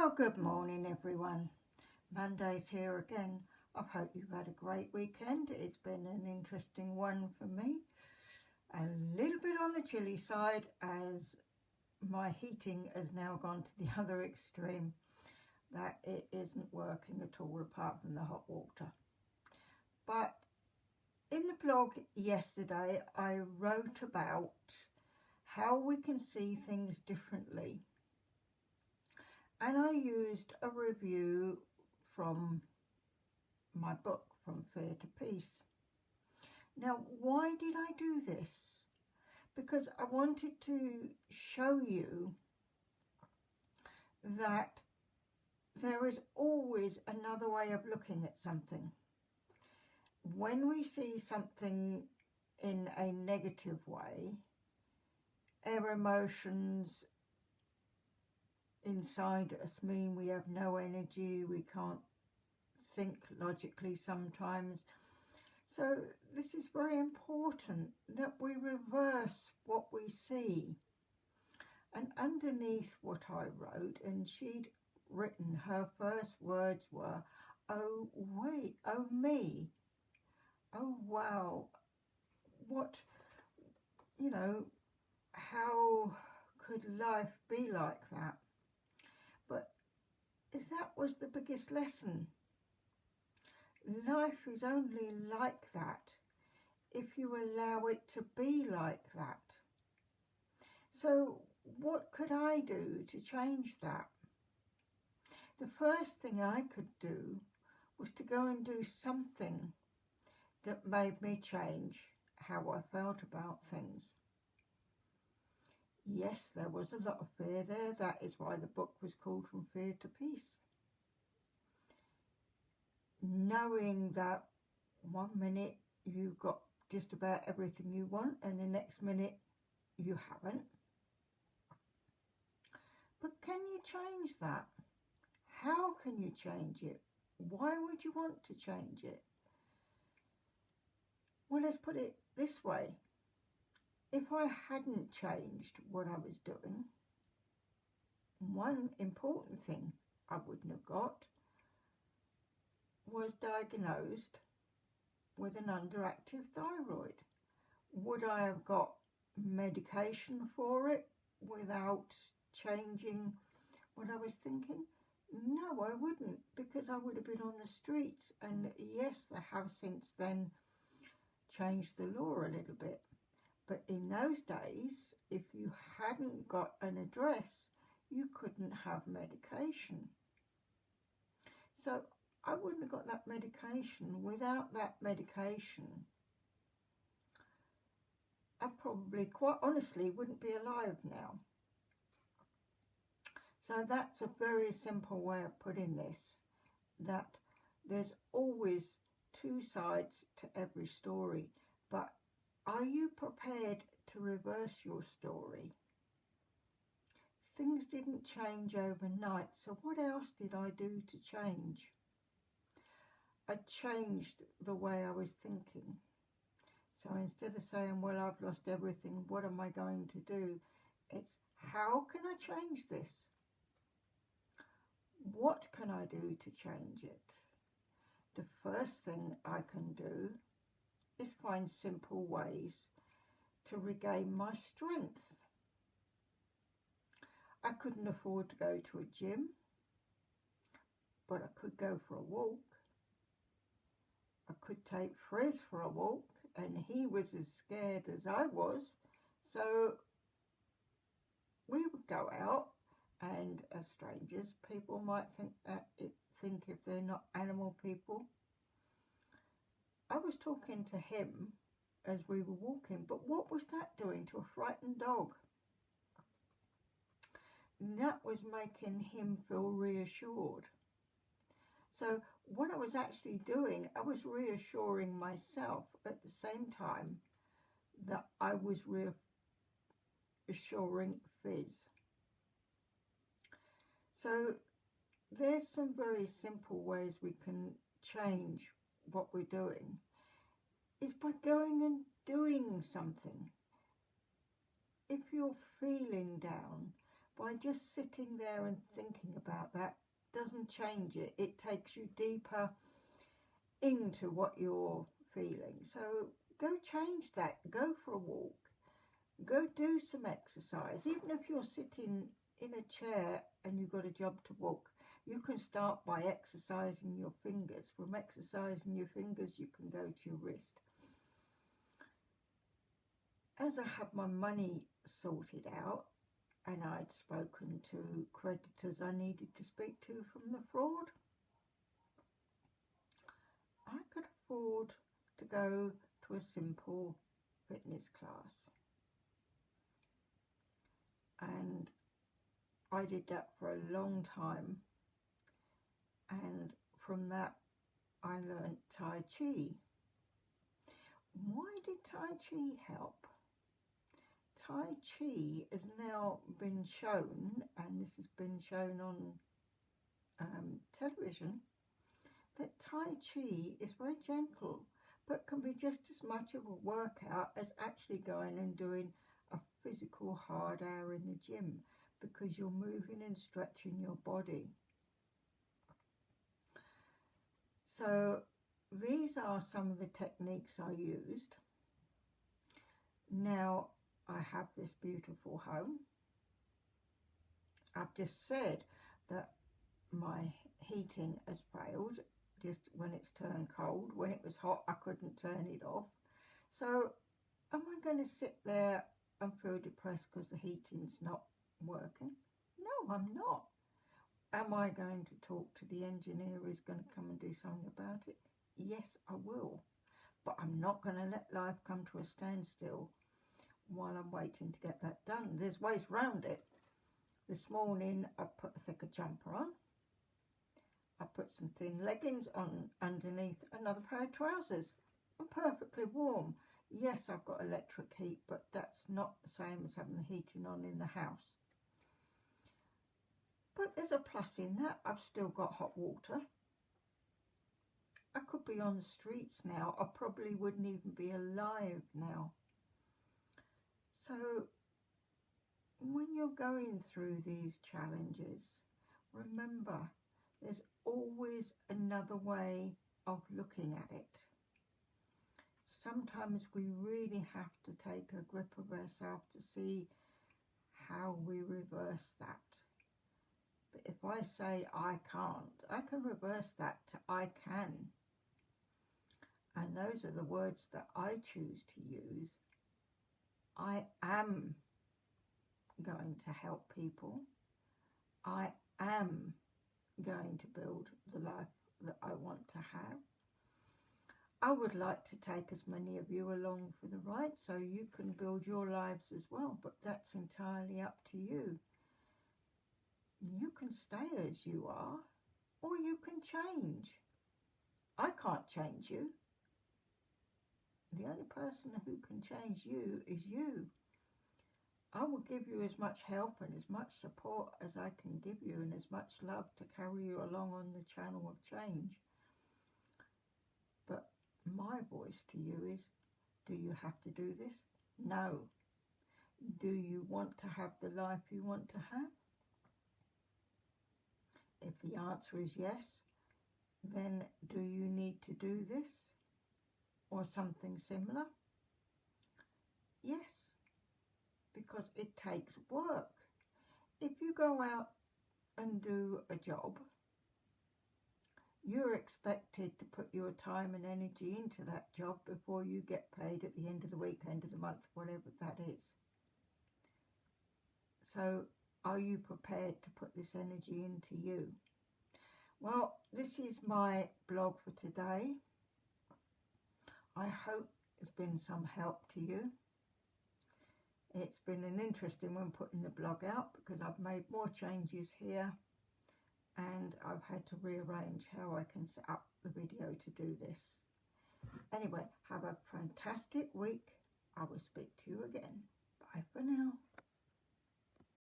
Well, good morning everyone. Monday's here again. I hope you've had a great weekend. It's been an interesting one for me. A little bit on the chilly side as my heating has now gone to the other extreme, that it isn't working at all apart from the hot water. But in the blog yesterday I wrote about how we can see things differently. And I used a review from my book, From Fear to Peace. Now, why did I do this? Because I wanted to show you that there is always another way of looking at something. When we see something in a negative way, our emotions inside us mean we have no energy, we can't think logically sometimes. So this is very important that we reverse what we see. And underneath what I wrote, and she'd written, her first words were, "Oh wait, oh me, oh wow, what, how could life be like that?" But that was the biggest lesson. Life is only like that if you allow it to be like that. So what could I do to change that? The first thing I could do was to go and do something that made me change how I felt about things. Yes, there was a lot of fear there. That is why the book was called From Fear to Peace. Knowing that one minute you've got just about everything you want and the next minute you haven't. But can you change that? How can you change it? Why would you want to change it? Well, let's put it this way. If I hadn't changed what I was doing, one important thing I wouldn't have got was diagnosed with an underactive thyroid. Would I have got medication for it without changing what I was thinking? No, I wouldn't, because I would have been on the streets. And yes, they have since then changed the law a little bit. But in those days, if you hadn't got an address, you couldn't have medication. So I wouldn't have got that medication. Without that medication, I probably, quite honestly, wouldn't be alive now. So that's a very simple way of putting this, that there's always two sides to every story. But are you prepared to reverse your story? Things didn't change overnight, so what else did I do to change? I changed the way I was thinking. So instead of saying, well, I've lost everything, what am I going to do? It's, how can I change this? What can I do to change it? The first thing I can do is find simple ways to regain my strength. I couldn't afford to go to a gym, but I could go for a walk. I could take Frizz for a walk, and he was as scared as I was, so we would go out, and as strangers, people might think if they're not animal people. I was talking to him as we were walking, but what was that doing to a frightened dog? That was making him feel reassured. So what I was actually doing, I was reassuring myself at the same time that I was reassuring Fizz. So there's some very simple ways we can change what we're doing, is by going and doing something. If you're feeling down, by just sitting there and thinking about that doesn't change it. It takes you deeper into what you're feeling. So go change that. Go for a walk. Go do some exercise. Even if you're sitting in a chair and you've got a job to walk, you can start by exercising your fingers. From exercising your fingers, you can go to your wrist. As I had my money sorted out and I'd spoken to creditors I needed to speak to from the fraud, I could afford to go to a simple fitness class. And I did that for a long time. And from that, I learned Tai Chi. Why did Tai Chi help? Tai Chi has now been shown, and this has been shown on television, that Tai Chi is very gentle, but can be just as much of a workout as actually going and doing a physical hard hour in the gym, because you're moving and stretching your body. So these are some of the techniques I used. Now I have this beautiful home. I've just said that my heating has failed just when it's turned cold. When it was hot, I couldn't turn it off. So am I going to sit there and feel depressed because the heating's not working? No, I'm not. Am I going to talk to the engineer who's going to come and do something about it? Yes, I will. But I'm not going to let life come to a standstill while I'm waiting to get that done. There's ways around it. This morning I put a thicker jumper on. I put some thin leggings on underneath another pair of trousers. I'm perfectly warm. Yes, I've got electric heat, but that's not the same as having the heating on in the house. But there's a plus in that. I've still got hot water. I could be on the streets now. I probably wouldn't even be alive now. So when you're going through these challenges, remember, there's always another way of looking at it. Sometimes we really have to take a grip of ourselves to see how we reverse that. But if I say I can't, I can reverse that to I can. And those are the words that I choose to use. I am going to help people. I am going to build the life that I want to have. I would like to take as many of you along for the ride so you can build your lives as well, but that's entirely up to you. You can stay as you are, or you can change. I can't change you. The only person who can change you is you. I will give you as much help and as much support as I can give you, and as much love to carry you along on the channel of change. But my voice to you is, do you have to do this? No. Do you want to have the life you want to have? If the answer is yes, then do you need to do this or something similar? Yes, because it takes work. If you go out and do a job, you're expected to put your time and energy into that job before you get paid at the end of the week, end of the month, whatever that is. So are you prepared to put this energy into you? Well, this is my blog for today. I hope it's been some help to you. It's been an interesting one putting the blog out because I've made more changes here and I've had to rearrange how I can set up the video to do this. Anyway, have a fantastic week. I will speak to you again. Bye for now.